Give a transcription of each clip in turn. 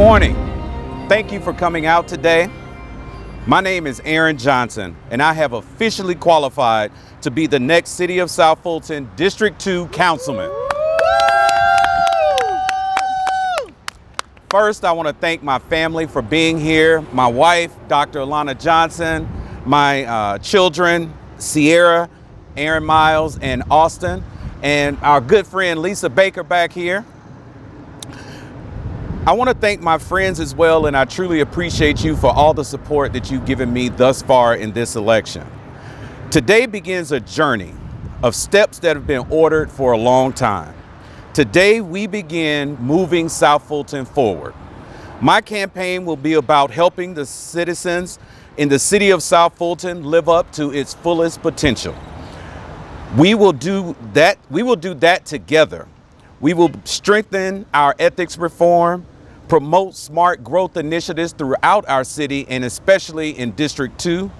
morning. Thank you for coming out today. My name is Aaron Johnson, and I have officially qualified to be the next City of South Fulton District 2 Councilman. First, I want to thank my family for being here. My wife, Dr. Alana Johnson, my children, Sierra, Aaron Miles, and Austin, and our good friend Lisa Baker back here. I want to thank my friends as well, and I truly appreciate you for all the support that you've given me thus far in this election. Today begins a journey of steps that have been ordered for a long time. Today we begin moving South Fulton forward. My campaign will be about helping the citizens in the City of South Fulton live up to its fullest potential. We will do that together. We will strengthen our ethics reform, promote smart growth initiatives throughout our city and especially in District 2.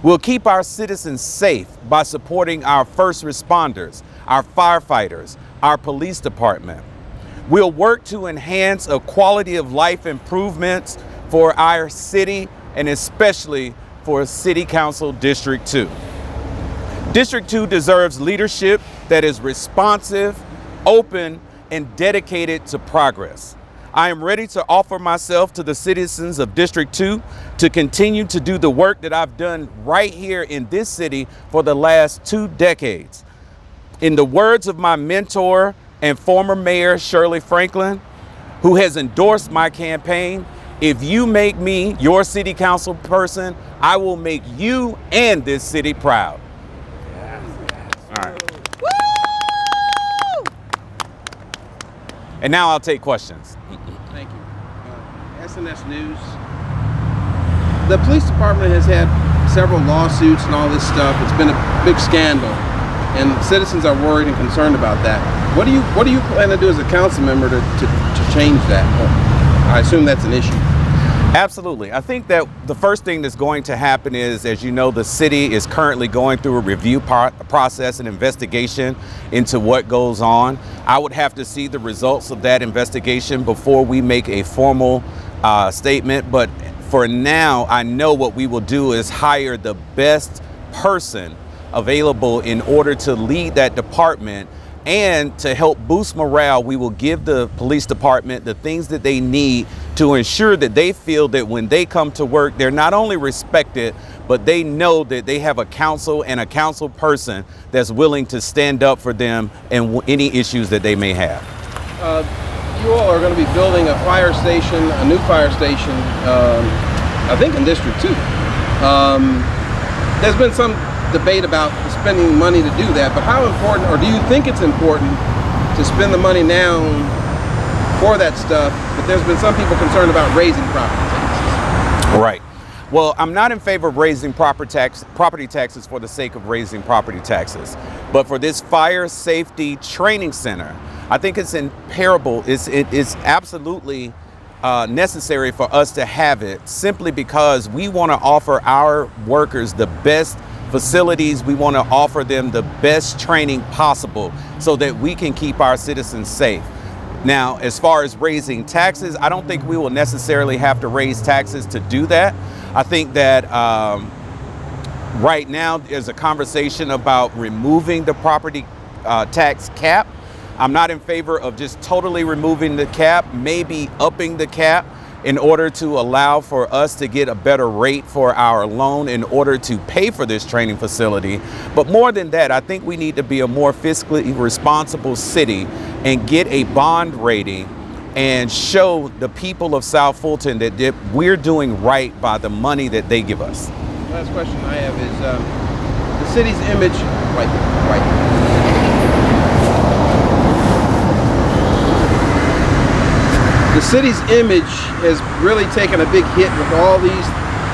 We'll keep our citizens safe by supporting our first responders, our firefighters, our police department. We'll work to enhance a quality of life improvements for our city and especially for City Council District 2. District 2 deserves leadership that is responsive, open, and dedicated to progress. I am ready to offer myself to the citizens of District 2 to continue to do the work that I've done right here in this city for the last 2 decades. In the words of my mentor and former mayor, Shirley Franklin, who has endorsed my campaign, if you make me your city council person, I will make you and this city proud. All right. And now I'll take questions. Thank you. SNS News. The police department has had several lawsuits and all this stuff. It's been a big scandal, and citizens are worried and concerned about that. What do you plan to do as a council member to change that? I assume that's an issue. Absolutely. I think that the first thing that's going to happen is, as you know, the city is currently going through a review process and investigation into what goes on. I would have to see the results of that investigation before we make a formal statement. But for now, I know what we will do is hire the best person available in order to lead that department. And to help boost morale, we will give the police department the things that they need to ensure that they feel that when they come to work, they're not only respected, but they know that they have a council and a council person that's willing to stand up for them and any issues that they may have. You all are going to be building a fire station, a new fire station, I think in District 2. There's been some debate about spending money to do that, but how important, or do you think it's important to spend the money now for that stuff? But there's been some people concerned about raising property taxes. Right. Well, I'm not in favor of raising property taxes for the sake of raising property taxes. But for this fire safety training center, I think it's imperative, it's absolutely necessary for us to have it, simply because we want to offer our workers the best facilities. We want to offer them the best training possible so that we can keep our citizens safe. Now, as far as raising taxes, I don't think we will necessarily have to raise taxes to do that. I think that right now there's a conversation about removing the property tax cap. I'm not in favor of just totally removing the cap, maybe upping the cap in order to allow for us to get a better rate for our loan in order to pay for this training facility. But more than that, I think we need to be a more fiscally responsible city and get a bond rating and show the people of South Fulton that we're doing right by the money that they give us. Last question I have is the city's image, The city's image has really taken a big hit with all these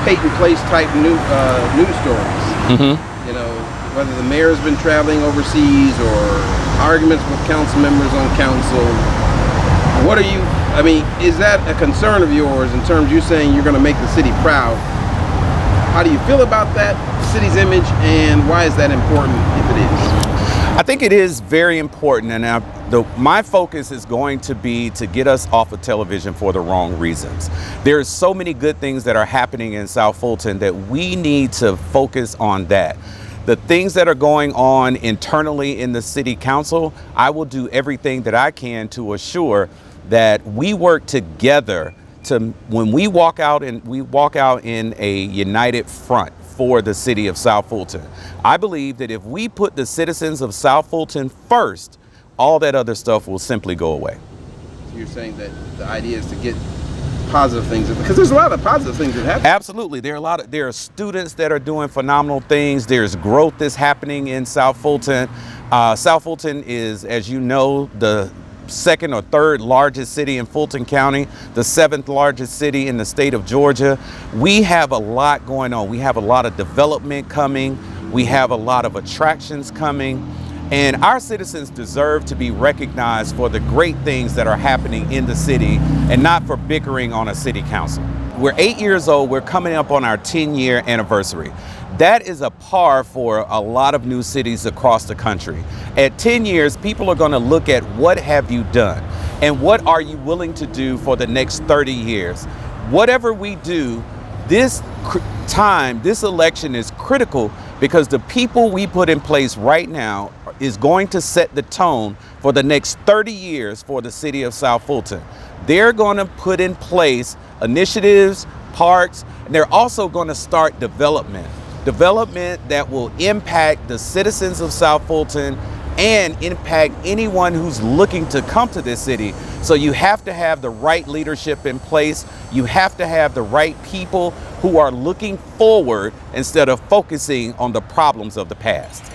Peyton Place type news stories. Mm-hmm. You know, whether the mayor's been traveling overseas or arguments with council members on council. Is that a concern of yours in terms of you saying you're going to make the city proud? How do you feel about that city's image, and why is that important if it is? I think it is very important, and my focus is going to be to get us off of television for the wrong reasons. There's so many good things that are happening in South Fulton that we need to focus on that. The things that are going on internally in the city council, I will do everything that I can to assure that we work together to, when we walk out in a united front for the city of South Fulton. I believe that if we put the citizens of South Fulton first, all that other stuff will simply go away. So you're saying that the idea is to get positive things, because there's a lot of positive things that happen. Absolutely. There are students that are doing phenomenal things. There's growth that's happening in South Fulton. South Fulton is, as you know, the second or third largest city in Fulton County, the seventh largest city in the state of Georgia. We have a lot going on. We have a lot of development coming. We have a lot of attractions coming. And our citizens deserve to be recognized for the great things that are happening in the city and not for bickering on a city council. We're 8 years old. We're coming up on our 10-year anniversary. That is a par for a lot of new cities across the country. At 10 years, people are going to look at what have you done and what are you willing to do for the next 30 years. Whatever we do, this election is critical because the people we put in place right now is going to set the tone for the next 30 years for the city of South Fulton. They're going to put in place initiatives, parks, and they're also going to start development that will impact the citizens of South Fulton and impact anyone who's looking to come to this city. So you have to have the right leadership in place. You have to have the right people who are looking forward instead of focusing on the problems of the past.